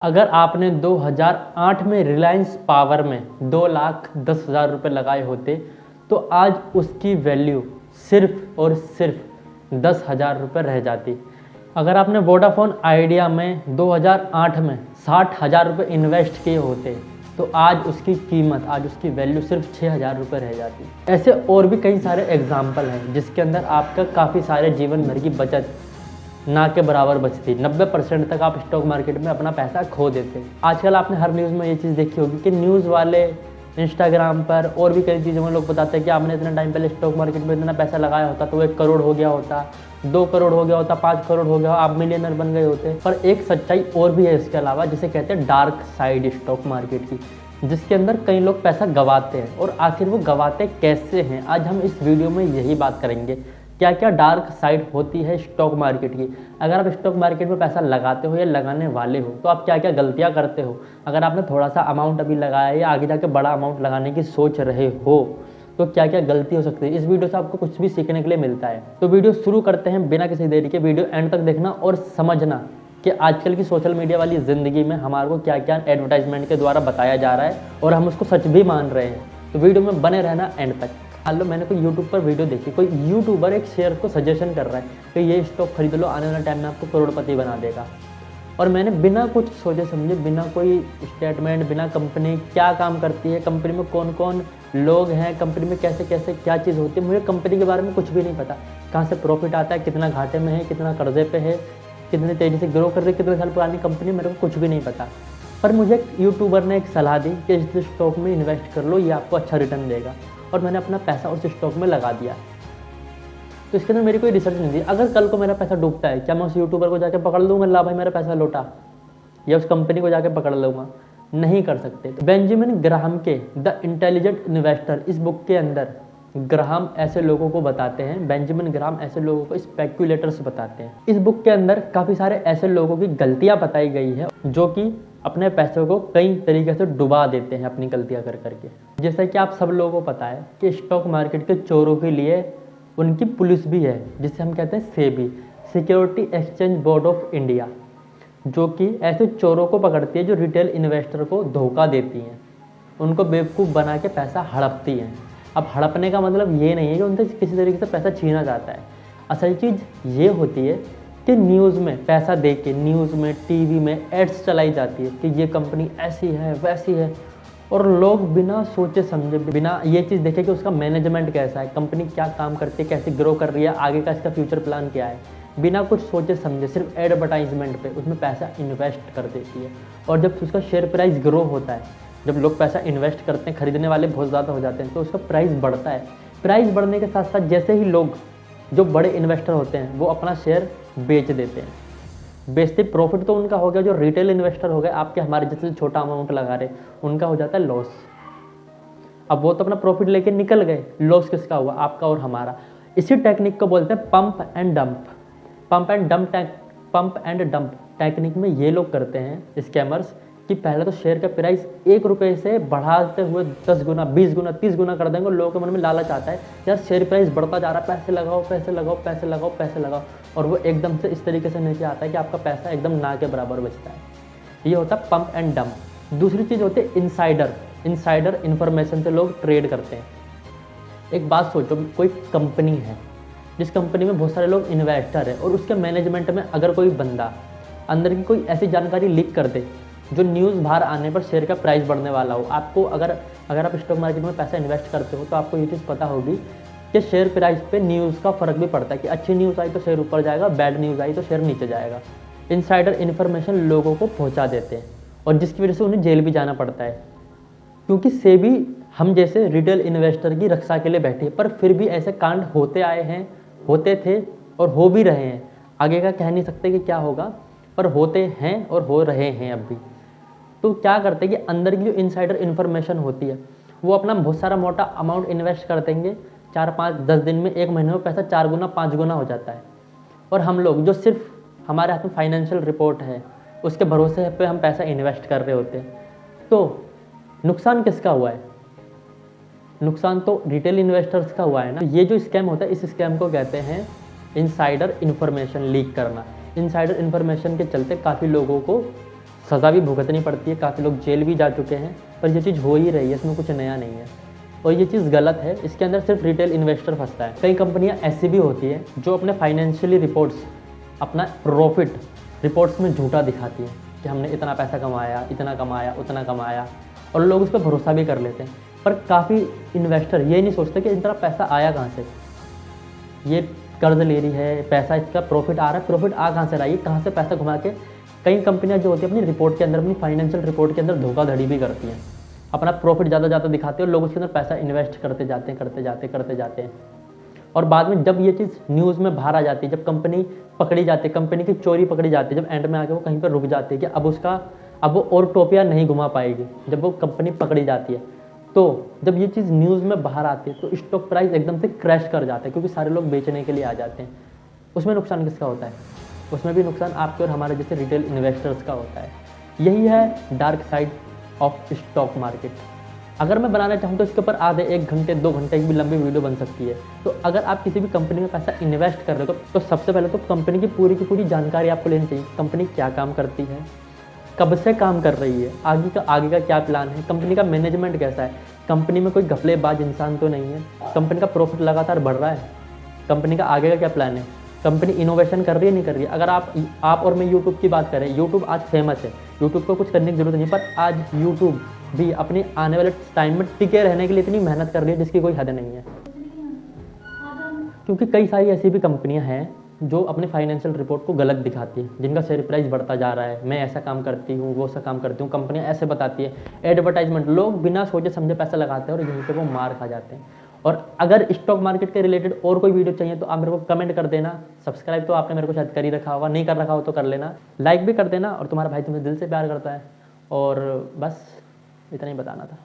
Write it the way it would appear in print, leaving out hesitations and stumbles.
अगर आपने 2008 में रिलायंस पावर में 2,10,000 रुपये लगाए होते तो आज उसकी वैल्यू सिर्फ और सिर्फ 10,000 रुपये रह जाती। अगर आपने वोडाफोन आइडिया में 2008 में 60,000 रुपये इन्वेस्ट किए होते तो आज उसकी कीमत, आज उसकी वैल्यू सिर्फ 6,000 रुपये रह जाती। ऐसे और भी कई सारे एग्जाम्पल हैं जिसके अंदर आपका काफ़ी सारे जीवन भर की बचत ना के बराबर बचती। 90% तक आप स्टॉक मार्केट में अपना पैसा खो देते। आजकल आपने हर न्यूज़ में ये चीज़ देखी होगी कि न्यूज़ वाले इंस्टाग्राम पर और भी कई चीज़ों में लोग बताते हैं कि आपने इतने टाइम पहले स्टॉक मार्केट में इतना पैसा लगाया होता तो 1 करोड़ हो गया होता, 2 करोड़ हो गया होता, 5 करोड़ हो गया, आप मिलियनर बन गए होते। पर एक सच्चाई और भी है इसके अलावा, जिसे कहते हैं डार्क साइड स्टॉक मार्केट की, जिसके अंदर कई लोग पैसा गंवाते हैं। और आखिर वो गंवाते कैसे हैं, आज हम इस वीडियो में यही बात करेंगे। क्या क्या डार्क साइड होती है स्टॉक मार्केट की। अगर आप स्टॉक मार्केट में पैसा लगाते हो या लगाने वाले हो तो आप क्या क्या गलतियां करते हो। अगर आपने थोड़ा सा अमाउंट अभी लगाया या आगे जाके बड़ा अमाउंट लगाने की सोच रहे हो तो क्या क्या गलती हो सकती है। इस वीडियो से आपको कुछ भी सीखने के लिए मिलता है। तो वीडियो शुरू करते हैं बिना किसी देरी के। वीडियो एंड तक देखना और समझना कि आजकल की सोशल मीडिया वाली ज़िंदगी में हमारे को क्या क्या एडवर्टाइजमेंट के द्वारा बताया जा रहा है और हम उसको सच भी मान रहे हैं। तो वीडियो में बने रहना एंड तक। मान लो मैंने कोई यूट्यूब पर वीडियो देखी, कोई यूट्यूबर एक शेयर को सजेशन कर रहा है कि ये स्टॉक खरीद लो, आने वाले टाइम में आपको करोड़पति बना देगा। और मैंने बिना कुछ सोचे समझे, बिना कोई स्टेटमेंट, बिना कंपनी क्या काम करती है, कंपनी में कौन कौन लोग हैं, कंपनी में कैसे कैसे क्या चीज़ होती है, मुझे कंपनी के बारे में कुछ भी नहीं पता। कहाँ से प्रॉफिट आता है, कितना घाटे में है, कितना कर्जे पे है, कितनी तेज़ी से ग्रो कर रही है, कितने साल पुरानी कंपनी, मेरे को कुछ भी नहीं पता। पर मुझे एक यूट्यूबर ने एक सलाह दी कि इस स्टॉक में इन्वेस्ट कर लो, ये आपको अच्छा रिटर्न देगा। और मैंने अपना पैसा उस स्टॉक में लगा दिया। तो इसके अंदर मेरी कोई रिसर्च नहीं थी। अगर कल को मेरा पैसा डूबता है, क्या मैं उस यूट्यूबर को जाके पकड़ लूँगा, ला भाई मेरा पैसा लौटा, या उस कंपनी को जाके पकड़ लूँगा? नहीं कर सकते। तो बेंजामिन ग्राहम के द इंटेलिजेंट इन्वेस्टर, इस बुक के अंदर ग्राहम ऐसे लोगों को बताते हैं, बेंजामिन ग्राहम ऐसे लोगों को स्पेक्यूलेटर्स बताते हैं। इस बुक के अंदर काफ़ी सारे ऐसे लोगों की गलतियाँ बताई गई है जो कि अपने पैसों को कई तरीके से डुबा देते हैं अपनी गलतियां कर करके। जैसा कि आप सब लोगों को पता है कि स्टॉक मार्केट के चोरों के लिए उनकी पुलिस भी है, जिसे हम कहते हैं SEBI, security exchange board of India, जो कि ऐसे चोरों को पकड़ती है जो रिटेल इन्वेस्टर को धोखा देती हैं, उनको बेवकूफ़ बना के पैसा हड़पती हैं। अब हड़पने का मतलब ये नहीं है कि उनसे किसी तरीके से पैसा छीना जाता है। असल चीज़ ये होती है कि न्यूज़ में पैसा दे के, न्यूज़ में, टीवी में एड्स चलाई जाती है कि ये कंपनी ऐसी है वैसी है, और लोग बिना सोचे समझे, बिना ये चीज़ देखे कि उसका मैनेजमेंट कैसा है, कंपनी क्या काम करती है, कैसे ग्रो कर रही है, आगे का इसका फ्यूचर प्लान क्या है, बिना कुछ सोचे समझे सिर्फ एडवर्टाइजमेंट पे उसमें पैसा इन्वेस्ट कर देती है। और जब उसका शेयर प्राइस ग्रो होता है, जब लोग पैसा इन्वेस्ट करते हैं, खरीदने वाले बहुत ज़्यादा हो जाते हैं, तो उसका प्राइस बढ़ता है। प्राइस बढ़ने के साथ साथ जैसे ही लोग, जो बड़े इन्वेस्टर होते हैं, वो अपना शेयर बेच देते हैं। बेचते प्रॉफिट तो उनका हो गया, जो रिटेल इन्वेस्टर हो गए, आपके हमारे जैसे छोटा अमाउंट लगा रहे, उनका हो जाता है लॉस। अब वो तो अपना प्रॉफिट लेके निकल गए, लॉस किसका हुआ? आपका और हमारा। इसी टेक्निक को बोलते हैं pump and dump. Pump and dump technique में ये लोग करते हैं स्कैमर्स कि पहले तो शेयर का प्राइस 1 रुपये से बढ़ाते हुए 10 गुना, 20 गुना, 30 गुना कर देंगे। लोगों के मन में लालच आता है, यार शेयर प्राइस बढ़ता जा रहा है, पैसे लगाओ, पैसे लगाओ, पैसे लगाओ, पैसे लगाओ, और वो एकदम से इस तरीके से नीचे आता है कि आपका पैसा एकदम ना के बराबर बचता है। ये होता है पंप एंड डंप। दूसरी चीज़ होती है इनसाइडर। इनसाइडर इन्फॉर्मेशन से लोग ट्रेड करते हैं। एक बात सोचो, कोई कंपनी है जिस कंपनी में बहुत सारे लोग इन्वेस्टर है, और उसके मैनेजमेंट में अगर कोई बंदा अंदर की कोई ऐसी जानकारी लीक कर दे जो न्यूज़ बाहर आने पर शेयर का प्राइस बढ़ने वाला हो। आपको अगर आप स्टॉक मार्केट में पैसा इन्वेस्ट करते हो तो आपको ये चीज़ पता होगी कि शेयर प्राइस पे न्यूज़ का फ़र्क भी पड़ता है कि अच्छी न्यूज़ आई तो शेयर ऊपर जाएगा, बैड न्यूज़ आई तो शेयर नीचे जाएगा। इनसाइडर इन्फॉर्मेशन लोगों को पहुंचा देते हैं और जिसकी वजह से उन्हें जेल भी जाना पड़ता है, क्योंकि सेबी हम जैसे रिटेल इन्वेस्टर की रक्षा के लिए बैठी है। पर फिर भी ऐसे कांड होते आए हैं, होते थे और हो भी रहे हैं। आगे का कह नहीं सकते कि क्या होगा, पर होते हैं और हो रहे हैं अब भी। तो क्या करते हैं कि अंदर की जो इनसाइडर इन्फॉर्मेशन होती है, वो अपना बहुत सारा मोटा अमाउंट इन्वेस्ट कर देंगे, 4, 5, 10 दिन में, 1 महीने में पैसा 4 गुना, 5 गुना हो जाता है। और हम लोग जो सिर्फ हमारे हाथ में फाइनेंशियल रिपोर्ट है, उसके भरोसे पे हम पैसा इन्वेस्ट कर रहे होते हैं। तो नुकसान किसका हुआ है? नुकसान तो रिटेल इन्वेस्टर्स का हुआ है ना। ये जो स्कैम होता है, इस स्कैम को कहते हैं इनसाइडर इन्फॉर्मेशन लीक करना। इनसाइडर इन्फॉर्मेशन के चलते काफ़ी लोगों को सज़ा भी भुगतनी पड़ती है, काफ़ी लोग जेल भी जा चुके हैं, पर ये चीज़ हो ही रही है, इसमें कुछ नया नहीं है और ये चीज़ गलत है। इसके अंदर सिर्फ रिटेल इन्वेस्टर फंसता है। कई कंपनियां ऐसी भी होती है जो अपने फाइनेंशियली रिपोर्ट्स, अपना प्रॉफिट रिपोर्ट्स में झूठा दिखाती है कि हमने इतना पैसा कमाया, इतना कमाया, उतना कमाया, और लोग उस पर भरोसा भी कर लेते हैं। पर काफ़ी इन्वेस्टर ये नहीं सोचते कि इतना पैसा आया कहाँ से, ये कर्ज ले रही है, पैसा इसका प्रॉफिट आ रहा है, प्रॉफिट आ कहाँ से रहा है, कहाँ से पैसा घुमा के। कई कंपनियां जो होती है अपनी रिपोर्ट के अंदर, अपनी फाइनेंशियल रिपोर्ट के अंदर धोखाधड़ी भी करती हैं, अपना प्रॉफिट ज़्यादा दिखाते हैं और लोग उसके अंदर पैसा इन्वेस्ट करते जाते हैं और बाद में जब ये चीज़ न्यूज़ में बाहर आ जाती है, जब कंपनी पकड़ी जाती है, कंपनी की चोरी पकड़ी जाती है, जब एंड में आके वो कहीं पर रुक जाती है कि अब वो और टोपियाँ नहीं घुमा पाएगी, जब वो कंपनी पकड़ी जाती है, तो जब ये चीज़ न्यूज़ में बाहर आती है तो स्टॉक प्राइस एकदम से क्रैश कर जाता है, क्योंकि सारे लोग बेचने के लिए आ जाते हैं। उसमें नुकसान किसका होता है? उसमें भी नुकसान आपके और हमारे जैसे रिटेल इन्वेस्टर्स का होता है। यही है dark side of stock market. अगर मैं बनाना चाहूँ तो इसके ऊपर आधे 1 घंटे 2 घंटे की भी लंबी वीडियो बन सकती है। तो अगर आप किसी भी कंपनी में पैसा इन्वेस्ट कर रहे हो तो सबसे पहले तो कंपनी की पूरी जानकारी आपको लेनी चाहिए। कंपनी क्या काम करती है, कब से काम कर रही है, आगे का क्या प्लान है, कंपनी का मैनेजमेंट कैसा है, कंपनी में कोई घपलेबाज इंसान तो नहीं है, कंपनी का प्रॉफिट लगातार बढ़ रहा है, कंपनी का आगे का क्या प्लान है, कंपनी इनोवेशन कर रही है नहीं कर रही है। अगर आप और मैं यूट्यूब की बात करें, यूट्यूब आज फेमस है, यूट्यूब को कुछ करने की जरूरत नहीं, पर आज यूट्यूब भी अपने आने वाले टाइम में टिके रहने के लिए इतनी मेहनत कर रही है जिसकी कोई हद नहीं है। क्योंकि कई सारी ऐसी भी कंपनियां हैं जो अपने फाइनेंशियल रिपोर्ट को गलत दिखाती है, जिनका शेयर प्राइस बढ़ता जा रहा है, मैं ऐसा काम करती हूँ, वो ऐसा काम करती हूँ, कंपनियां ऐसे बताती है, एडवर्टाइजमेंट, लोग बिना सोचे समझे पैसा लगाते हैं और यहीं पे वो मार खा जाते हैं। और अगर स्टॉक मार्केट के रिलेटेड और कोई वीडियो चाहिए तो आप मेरे को कमेंट कर देना। सब्सक्राइब तो आपने मेरे को शायद कर ही रखा होगा, नहीं कर रखा हो तो कर लेना, लाइक भी कर देना। और तुम्हारा भाई तुम्हें दिल से प्यार करता है। और बस इतना ही बताना था।